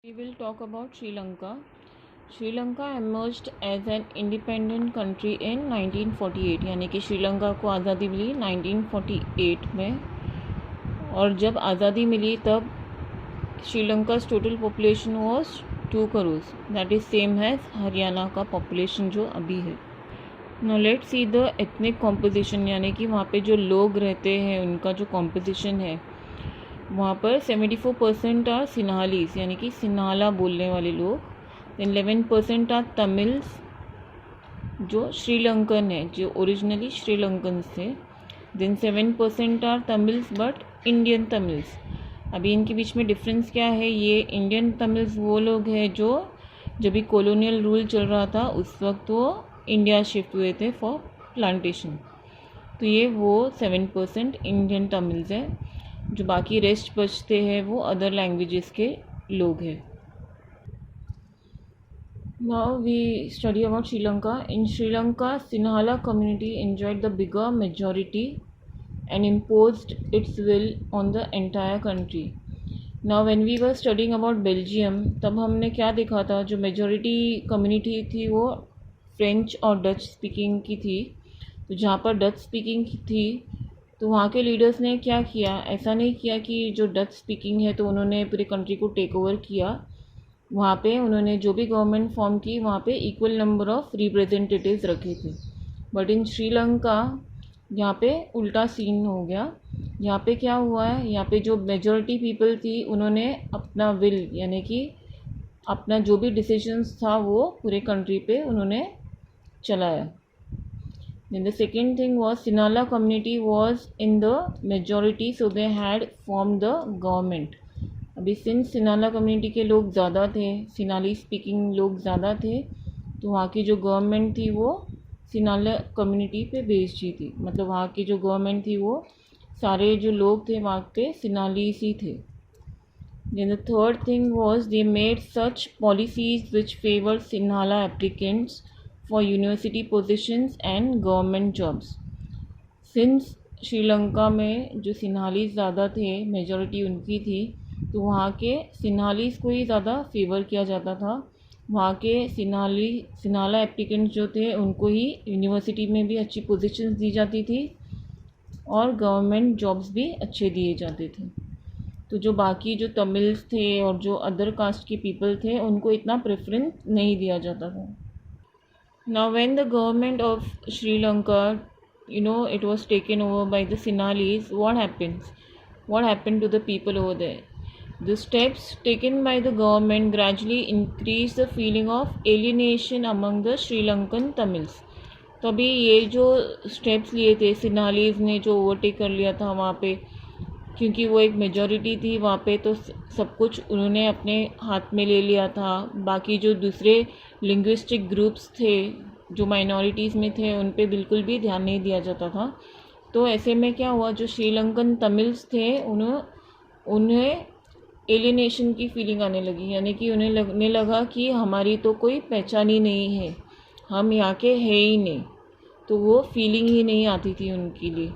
We will talk about Sri Lanka. Sri Lanka emerged as an independent country in 1948, यानी कि श्रीलंका को आज़ादी मिली 1948 में। और जब आज़ादी मिली तब श्रीलंका's total population was 2 crores, that is same as Haryana का population जो अभी है। Now let's see the ethnic composition, यानी कि वहाँ पे जो लोग रहते हैं उनका जो composition है, वहाँ पर 74% आर सिन्हालीस, यानी कि सिन्हाला बोलने वाले लोग। देन 11% आर तमिल्स जो श्रीलंकन है, जो ओरिजिनली श्रीलंकन थे। Then 7% are Tamils but Indian Tamils. अभी इनके बीच में डिफरेंस क्या है, ये इंडियन तमिल्स वो लोग हैं जो जब भी कॉलोनियल रूल चल रहा था उस वक्त वो इंडिया शिफ्ट हुए थे फॉर प्लांटेशन। तो ये वो 7% इंडियन तमिल्स है, जो बाकी रेस्ट बचते हैं वो अदर लैंग्वेजेस के लोग हैं। Now we study about Sri Lanka. In Sri Lanka Sinhala community enjoyed the bigger majority and imposed its will on the entire country. Now when we were studying about Belgium, तब हमने क्या देखा था, जो मेजॉरिटी कम्युनिटी थी वो फ्रेंच और डच स्पीकिंग की थी। तो जहाँ पर डच स्पीकिंग की थी तो वहाँ के लीडर्स ने क्या किया, ऐसा नहीं किया कि जो डच स्पीकिंग है तो उन्होंने पूरे कंट्री को टेक ओवर किया। वहाँ पे उन्होंने जो भी गवर्नमेंट फॉर्म की वहाँ पे इक्वल नंबर ऑफ रिप्रेजेंटेटिव्स रखे थे। बट इन श्रीलंका यहाँ पे उल्टा सीन हो गया। यहाँ पे क्या हुआ है, यहाँ पे जो मेजॉरिटी पीपल थी उन्होंने अपना विल, यानी कि अपना जो भी डिसीजंस था वो पूरे कंट्री पे उन्होंने चलाया। Then the second thing was Sinhala community was in the majority, so they had formed the government. अभी सिंस सिन्हाला कम्युनिटी के लोग ज़्यादा थे, सिन्हाली स्पीकिंग लोग ज़्यादा थे, तो वहाँ की जो गवर्नमेंट थी वो सिन्हाला कम्युनिटी पे बेस्ड थी। मतलब वहाँ की जो गवर्नमेंट थी वो सारे जो लोग थे वहाँ के सिन्हालीस ही थे। Then the third thing was they made such policies which favored Sinhala applicants for university positions and government jobs. Since Sri Lanka में जो सिन्हालीस ज़्यादा थे, मेजॉरिटी उनकी थी, तो वहाँ के सिन्हालीस को ही ज़्यादा फेवर किया जाता था। वहाँ के सिन्हाला एप्लीकेंट्स जो थे उनको ही यूनिवर्सिटी में भी अच्छी पोजीशंस दी जाती थी और गवर्नमेंट जॉब्स भी अच्छे दिए जाते थे। तो जो बाकी जो तमिल्स थे और जो अदर कास्ट के पीपल थे उनको इतना प्रेफरेंस नहीं दिया जाता था। Now when the government of Sri Lanka, it was taken over by the Sinhalese, what happens? What happened to the people over there? The steps taken by the government gradually increased the feeling of alienation among the Sri Lankan Tamils. तो अभी ये जो steps लिए थे सिन्हालीज ने, जो overtake कर लिया था वहाँ पे, क्योंकि वो एक मेजॉरिटी थी वहाँ पे, तो सब कुछ उन्होंने अपने हाथ में ले लिया था। बाकी जो दूसरे लिंग्विस्टिक ग्रुप्स थे जो माइनॉरिटीज़ में थे उन पे बिल्कुल भी ध्यान नहीं दिया जाता था। तो ऐसे में क्या हुआ, जो श्रीलंकन तमिल्स थे उन्हें एलिनेशन की फीलिंग आने लगी, यानी कि उन्हें लगने लगा कि हमारी तो कोई पहचान ही नहीं है, हम यहाँ के हैं ही नहीं। तो वो फीलिंग ही नहीं आती थी उनके लिए।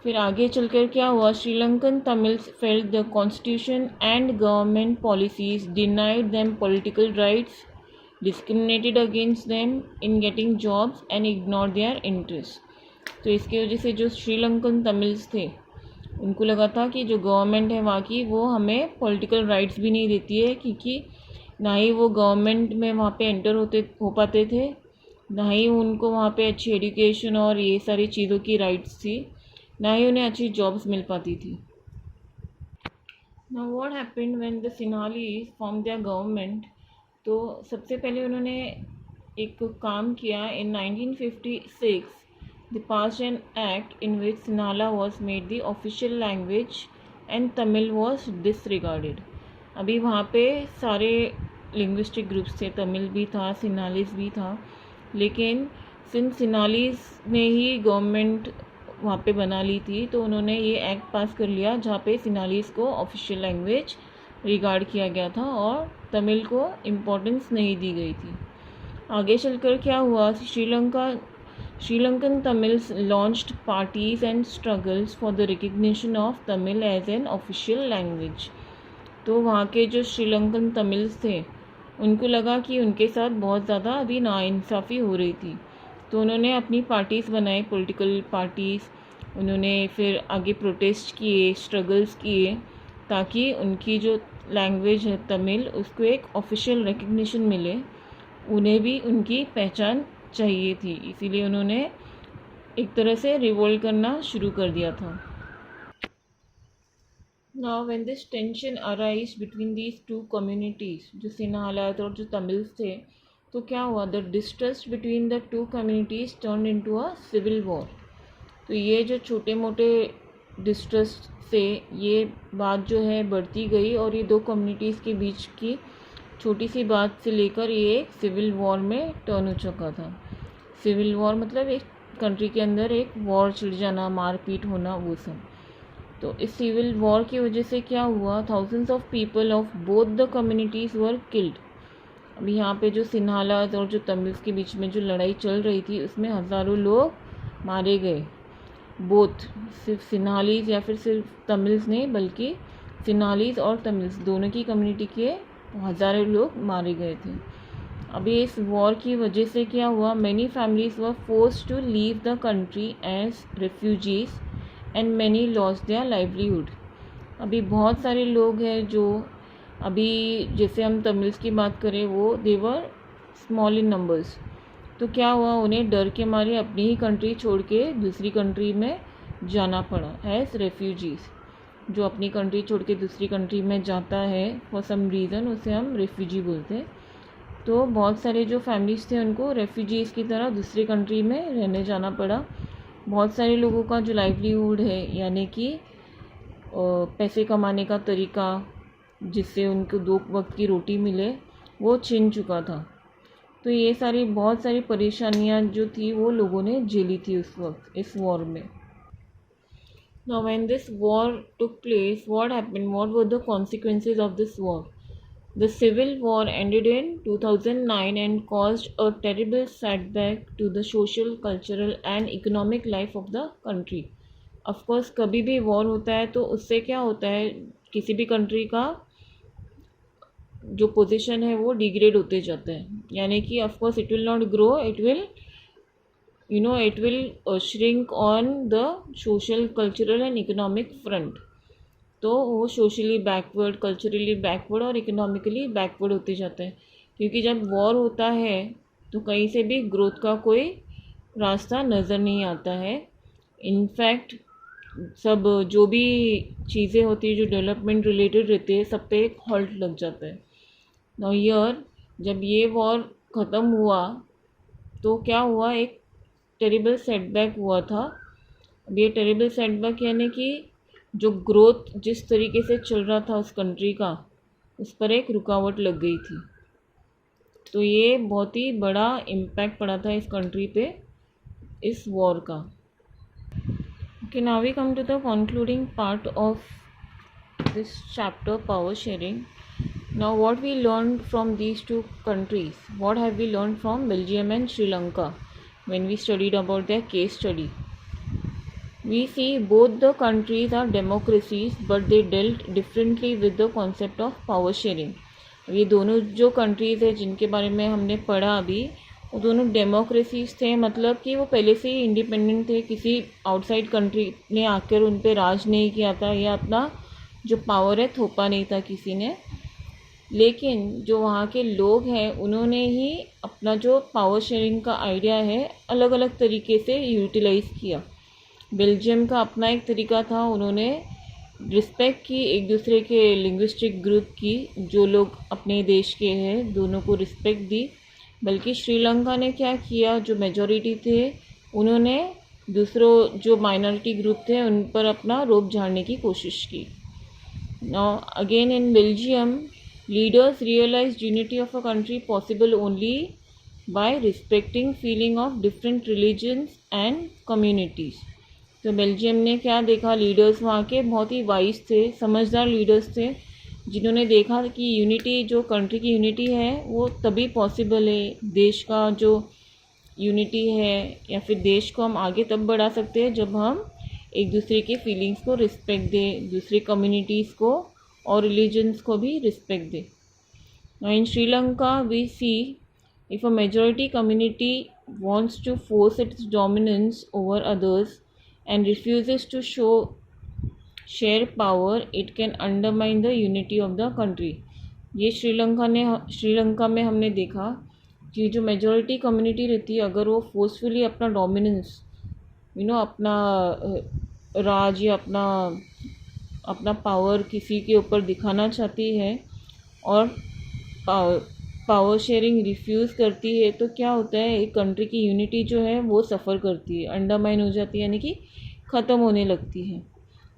फिर आगे चलकर क्या हुआ, Sri Lankan Tamils felt the constitution and government policies denied them political rights, discriminated against them in getting jobs and ignore their interest. तो इसकी वजह से जो श्रीलंकन तमिल्स थे उनको लगा था कि जो गवर्नमेंट है वहाँ की वो हमें पॉलिटिकल राइट्स भी नहीं देती है, क्योंकि ना ही वो गवर्नमेंट में वहाँ पे एंटर हो पाते थे, ना ही उनको वहाँ पे अच्छी एजुकेशन और ये सारी चीज़ों की राइट्स थी, ना ही उन्हें अच्छी जॉब्स मिल पाती थी। Now what happened when the Sinhalese form their government. तो सबसे पहले उन्होंने एक काम किया। In 1956 they passed an act in which Sinhala was made the official language and Tamil was disregarded. अभी वहाँ पे सारे लिंग्विस्टिक ग्रुप्स थे, तमिल भी था, सिन्हालीज भी था, लेकिन सिंस सिन्हालीज ने ही गवर्नमेंट वहाँ पे बना ली थी तो उन्होंने ये एक्ट पास कर लिया जहाँ पे सिन्हालीज को ऑफिशियल लैंग्वेज रिगार्ड किया गया था और तमिल को इम्पोर्टेंस नहीं दी गई थी। आगे चलकर क्या हुआ, Sri Lankan Tamils launched parties and struggles for the recognition of Tamil as an official language. तो वहाँ के जो श्रीलंकन तमिल्स थे उनको लगा कि उनके साथ बहुत ज़्यादा अभी नाइंसाफ़ी हो रही थी, तो उन्होंने अपनी पार्टीज़ बनाई, पॉलिटिकल पार्टीज़। उन्होंने फिर आगे प्रोटेस्ट किए, स्ट्रगल्स किए, ताकि उनकी जो लैंग्वेज है तमिल, उसको एक ऑफिशियल रिकग्निशन मिले। उन्हें भी उनकी पहचान चाहिए थी, इसीलिए उन्होंने एक तरह से रिवोल्ट करना शुरू कर दिया था। Now when this tension arise between these two communities, जो सिन्हालात और जो तमिल्स थे, तो क्या हुआ, the distrust between the two communities turn into a civil war. तो ये जो छोटे मोटे डिस्ट्रस्ट से ये बात जो है बढ़ती गई, और ये दो कम्युनिटीज़ के बीच की छोटी सी बात से लेकर ये एक सिविल वॉर में टर्न हो चुका था। सिविल वॉर मतलब एक कंट्री के अंदर एक वॉर छिड़ जाना, मारपीट होना, वो सब। तो इस सिविल वॉर की वजह से क्या हुआ, thousands of people of both the communities were killed. अभी यहाँ पे जो सिन्हालात और जो तमिल्स के बीच में जो लड़ाई चल रही थी, उसमें हज़ारों लोग मारे गए। बोथ, सिर्फ सिन्हालीज या फिर सिर्फ तमिल्स नहीं, बल्कि सिन्हालीज और तमिल्स दोनों की कम्युनिटी के हज़ारों लोग मारे गए थे। अभी इस वॉर की वजह से क्या हुआ, many families were forced to leave the country as refugees and many lost their livelihood. अभी बहुत सारे लोग हैं जो, अभी जैसे हम तमिल्स की बात करें, वो देवर स्मॉल इन नंबर्स, तो क्या हुआ, उन्हें डर के मारे अपनी ही कंट्री छोड़ के दूसरी कंट्री में जाना पड़ा एज रेफ्यूजीज़। जो अपनी कंट्री छोड़ के दूसरी कंट्री में जाता है फॉर सम रीज़न, उसे हम रेफ्यूजी बोलते हैं। तो बहुत सारे जो फैमिलीज़ थे उनको रेफ्यूजीज़ की तरह दूसरी कंट्री में रहने जाना पड़ा। बहुत सारे लोगों का जो लाइवलीहुड है, यानी कि पैसे कमाने का तरीका जिससे उनको 2 वक्त की रोटी मिले, वो छिन चुका था। तो ये सारी बहुत सारी परेशानियां जो थी वो लोगों ने झेली थी उस वक्त इस वॉर में। Now when this war took place, what happened? What were the consequences of this war? The civil war ended in 2009 and caused a terrible setback to the social, cultural and economic life of the country. Of course, कभी भी war होता है तो उससे क्या होता है, किसी भी कंट्री का जो पोजीशन है वो डिग्रेड होते जाता है, यानी कि of course it will not grow, it will shrink on the social, cultural and economic front. तो वो सोशली बैकवर्ड, कल्चरली बैकवर्ड और इकोनॉमिकली बैकवर्ड होते जाता है, क्योंकि जब वॉर होता है तो कहीं से भी ग्रोथ का कोई रास्ता नज़र नहीं आता है। इनफैक्ट सब जो भी चीज़ें होती है जो डेवलपमेंट रिलेटेड रहते हैं, सब पे एक हॉल्ट लग जाता है। नाउ ईयर जब ये वॉर ख़त्म हुआ तो क्या हुआ, एक टेरिबल सेटबैक हुआ था। अब ये टेरिबल सेटबैक यानी कि जो ग्रोथ जिस तरीके से चल रहा था उस कंट्री का, उस पर एक रुकावट लग गई थी। तो ये बहुत ही बड़ा इम्पैक्ट पड़ा था इस कंट्री पे इस वॉर का। Okay, now we come to the concluding part of this chapter, power sharing. Now what we learn from these two countries, what have we learn from Belgium and Sri Lanka when we studied about their case study? We see both the countries are democracies, but they dealt differently with the concept of power sharing. ये दोनों जो countries है जिनके बारे में हमने पढ़ा अभी, वो दोनों डेमोक्रेसीज थे, मतलब कि वो पहले से ही इंडिपेंडेंट थे, किसी आउटसाइड कंट्री ने आकर उन पर राज नहीं किया था, या अपना जो पावर है थोपा नहीं था किसी ने। लेकिन जो वहाँ के लोग हैं उन्होंने ही अपना जो पावर शेयरिंग का आइडिया है अलग अलग तरीके से यूटिलाइज़ किया। बेल्जियम का अपना एक तरीका था, उन्होंने रिस्पेक्ट की एक दूसरे के लिंग्विस्टिक ग्रुप की, जो लोग अपने देश के हैं दोनों को रिस्पेक्ट दी। बल्कि श्रीलंका ने क्या किया, जो मेजॉरिटी थे उन्होंने दूसरों जो माइनॉरिटी ग्रुप थे उन पर अपना रोब झाड़ने की कोशिश की। Now again in Belgium, leaders realized unity of a country possible only by respecting feeling of different religions and communities. तो बेल्जियम ने क्या देखा, लीडर्स वहाँ के बहुत ही वाइज थे, समझदार लीडर्स थे, जिन्होंने देखा कि यूनिटी, जो कंट्री की यूनिटी है वो तभी पॉसिबल है, देश का जो यूनिटी है या फिर देश को हम आगे तब बढ़ा सकते हैं जब हम एक दूसरे के फीलिंग्स को रिस्पेक्ट दें, दूसरे कम्युनिटीज़ को और रिलीजन्स को भी respect they. Now in Sri Lanka we see if a majority community wants to force its dominance over others and refuses to share power, it can undermine the unity of the country. ये श्रीलंका में हमने देखा कि जो majority community रहती है, अगर वो फोर्सफुली अपना डोमिनेंस अपना राज या अपना पावर किसी के ऊपर दिखाना चाहती है और पावर शेयरिंग रिफ्यूज़ करती है, तो क्या होता है, एक कंट्री की यूनिटी जो है वो सफ़र करती है, अंडरमाइन हो जाती है, यानी कि ख़त्म होने लगती है,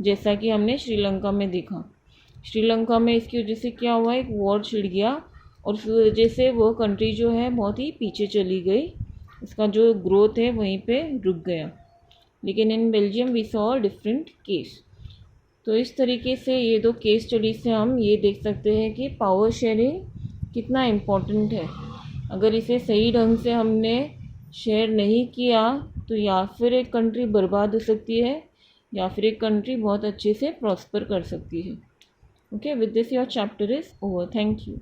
जैसा कि हमने श्रीलंका में देखा। श्रीलंका में इसकी वजह से क्या हुआ, एक वॉर छिड़ गया और उस वजह से वो कंट्री जो है बहुत ही पीछे चली गई, इसका जो ग्रोथ है वहीं पे रुक गया। लेकिन in Belgium we saw different case. तो इस तरीके से ये दो केस स्टडी से हम ये देख सकते हैं कि पावर शेयरिंग कितना इम्पोर्टेंट है। अगर इसे सही ढंग से हमने शेयर नहीं किया तो या फिर एक कंट्री बर्बाद हो सकती है या फिर एक कंट्री बहुत अच्छे से प्रॉस्पर कर सकती है। Okay, with this your chapter is over. Thank you.